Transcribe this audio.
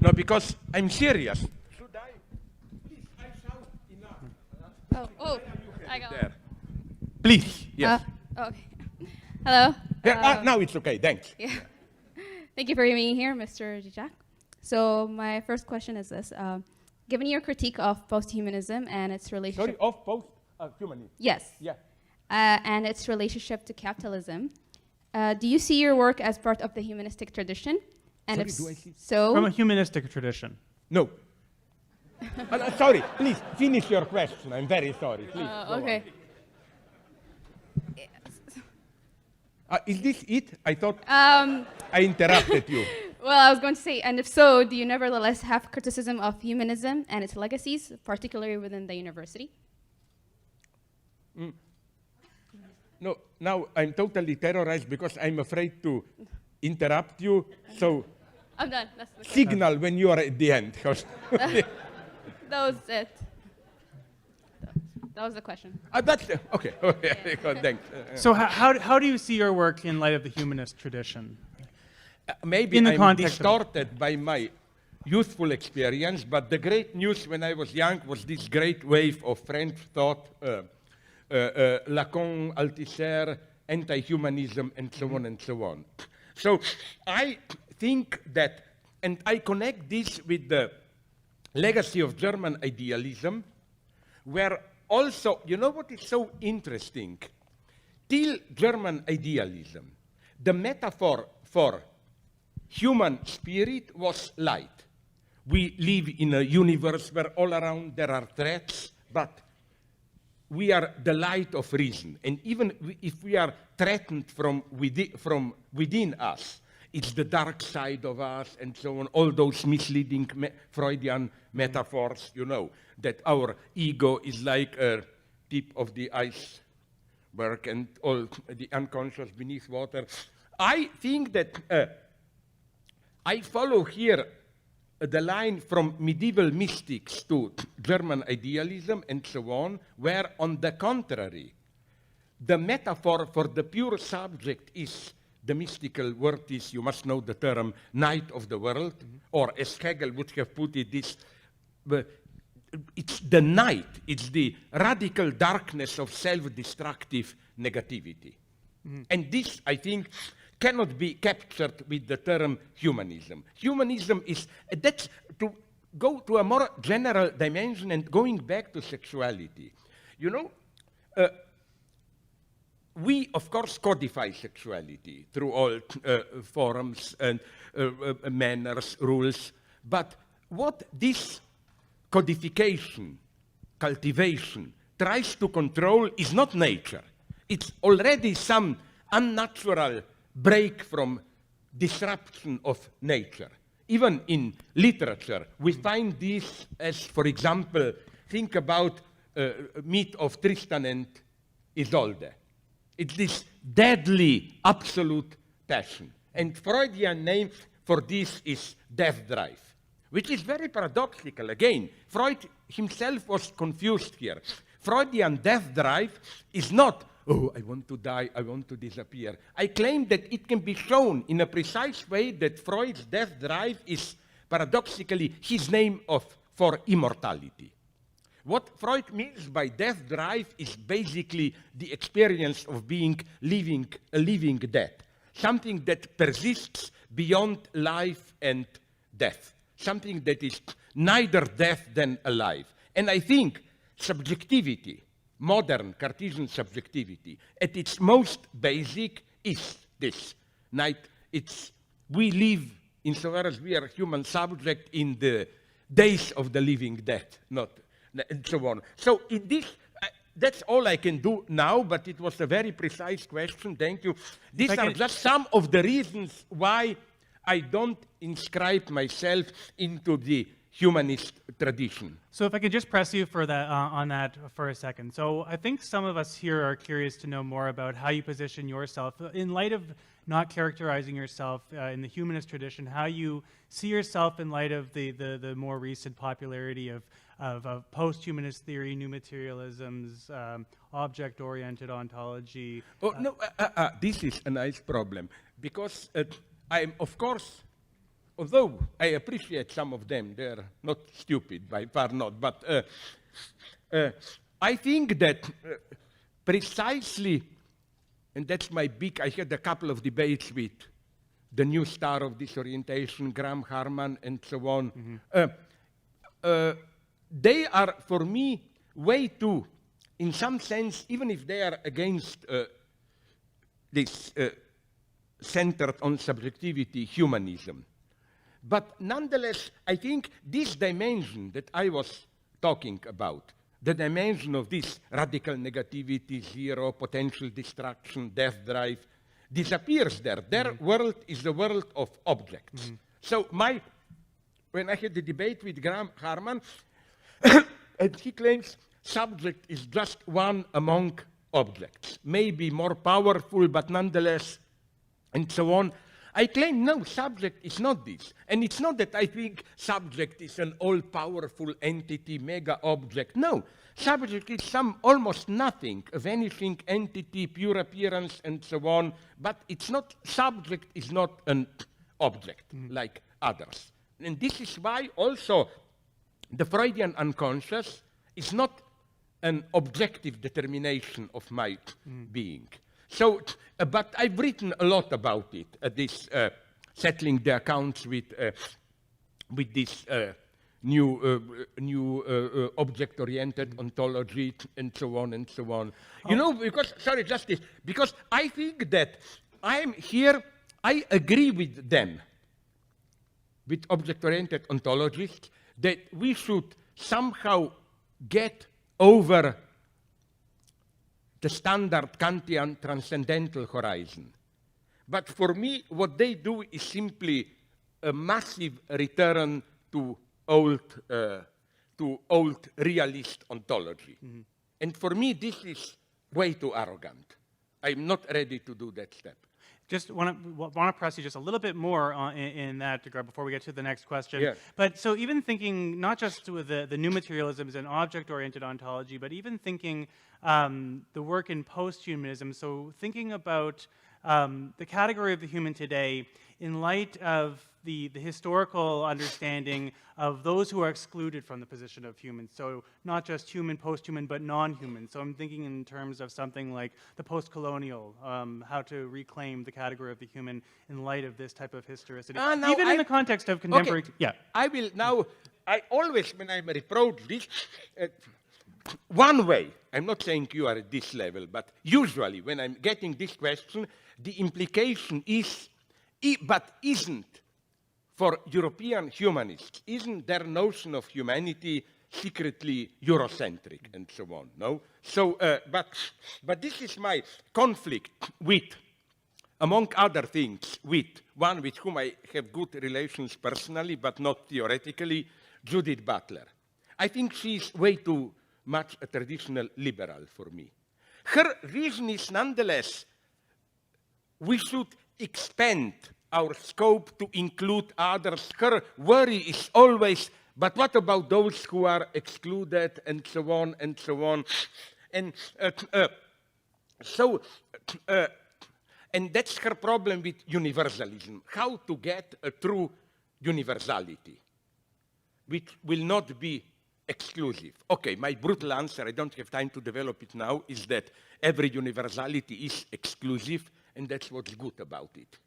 No, because I'm serious. Should I? Please, I shout enough. I go. There. Please, yes. Okay. Hello. Now it's okay, thanks. Yeah. Thank you for being here, Mr. Žižek. So my first question is this. Given your critique of post-humanism and its relationship... Sorry, of post-humanism? Yes. Yeah. And its relationship to capitalism, do you see your work as part of the humanistic tradition? And Sorry, if do I see? so... From a humanistic tradition. No. Sorry, please, finish your question. I'm very sorry. Please, go okay. on. Is this it? I thought I interrupted you. Well, I was going to say, and if so, do you nevertheless have criticism of humanism and its legacies, particularly within the university? No, now I'm totally terrorized because I'm afraid to interrupt you. So I'm done. That's the signal when you are at the end. that was it. That was the question. That's okay. Okay, thanks. So how do you see your work in light of the humanist tradition? Maybe in the I'm context distorted by my youthful experience, but the great news when I was young was this great wave of French thought, Lacan, Althusser, anti-humanism, and so on and so on. So I think that, and I connect this with the legacy of German idealism, where also, you know what is so interesting? Till German idealism, the metaphor for human spirit was light. We live in a universe where all around there are threats, but we are the light of reason. And even if we are threatened from within us, it's the dark side of us and so on, all those misleading Freudian metaphors, you know, that our ego is like a tip of the iceberg and all the unconscious beneath water. I think that I follow here the line from medieval mystics to German idealism and so on, where on the contrary, the metaphor for the pure subject is the mystical word is, you must know the term, night of the world, or as Hegel would have put it, this, it's the night, it's the radical darkness of self-destructive negativity. And this, I think, cannot be captured with the term humanism. Humanism is, that's to go to a more general dimension and going back to sexuality. You know, we, of course, codify sexuality through all forms and manners, rules, but what this codification, cultivation, tries to control is not nature. It's already some unnatural break from disruption of nature. Even in literature, we find this as, for example, think about myth of Tristan and Isolde. It's this deadly, absolute passion. And Freudian name for this is death drive, which is very paradoxical. Again, Freud himself was confused here. Freudian death drive is not, oh, I want to die, I want to disappear. I claim that it can be shown in a precise way that Freud's death drive is paradoxically his name for immortality. What Freud means by death drive is basically the experience of being a living death, something that persists beyond life and death, something that is neither death than alive. And I think subjectivity, modern Cartesian subjectivity, at its most basic is this. We live, insofar as we are human subject, in the days of the living dead, not and so on. So in this, that's all I can do now, but it was a very precise question. Thank you. These are just some of the reasons why I don't inscribe myself into the humanist tradition. So if I could just press you for that, on that for a second. So I think some of us here are curious to know more about how you position yourself in light of not characterizing yourself in the humanist tradition, how you see yourself in light of the more recent popularity of post-humanist theory, new materialisms, object-oriented ontology. Oh, no, this is a nice problem, because I'm, of course, although I appreciate some of them, they're not stupid, by far not, but I think that precisely, and that's my big, I had a couple of debates with the new star of disorientation, Graham Harman, and so on. They are, for me, way too, in some sense, even if they are against this centered on subjectivity, humanism. But nonetheless, I think this dimension that I was talking about, the dimension of this radical negativity, zero, potential destruction, death drive, disappears there. Their world is the world of objects. So when I had the debate with Graham Harman, and he claims subject is just one among objects, maybe more powerful, but nonetheless, and so on. I claim, no, subject is not this. And it's not that I think subject is an all-powerful entity, mega object. No, subject is some almost nothing, a vanishing entity, pure appearance, and so on. But it's not, subject is not an object like others. And this is why also the Freudian unconscious is not an objective determination of my being. So, but I've written a lot about it, this settling the accounts with this new object-oriented ontology, and so on and so on. You know, because, sorry, just this, because I think that I'm here, I agree with them, with object-oriented ontologists, that we should somehow get over the standard Kantian transcendental horizon. But for me, what they do is simply a massive return to old realist ontology. And for me, this is way too arrogant. I'm not ready to do that step. Just want to press you just a little bit more in that regard before we get to the next question. Yeah. But so even thinking not just with the new materialisms and object-oriented ontology, but even thinking the work in post-humanism, so thinking about the category of the human today in light of the historical understanding of those who are excluded from the position of human. So not just human, post-human, but non-human. So I'm thinking in terms of something like the post-colonial, how to reclaim the category of the human in light of this type of historicity. Even in the context of contemporary... Okay. Yeah. I will now, I always, when I'm reproached this, one way, I'm not saying you are at this level, but usually when I'm getting this question, the implication is, but isn't, for European humanists, isn't their notion of humanity secretly Eurocentric and so on, no? So, but this is my conflict with, among other things, with one with whom I have good relations personally, but not theoretically, Judith Butler. I think she's way too much a traditional liberal for me. Her vision is nonetheless, we should expand our scope to include others. Her worry is always, but what about those who are excluded, and so on, and so on. And and that's her problem with universalism, how to get a true universality, which will not be exclusive. Okay, my brutal answer, I don't have time to develop it now, is that every universality is exclusive, and that's what's good about it.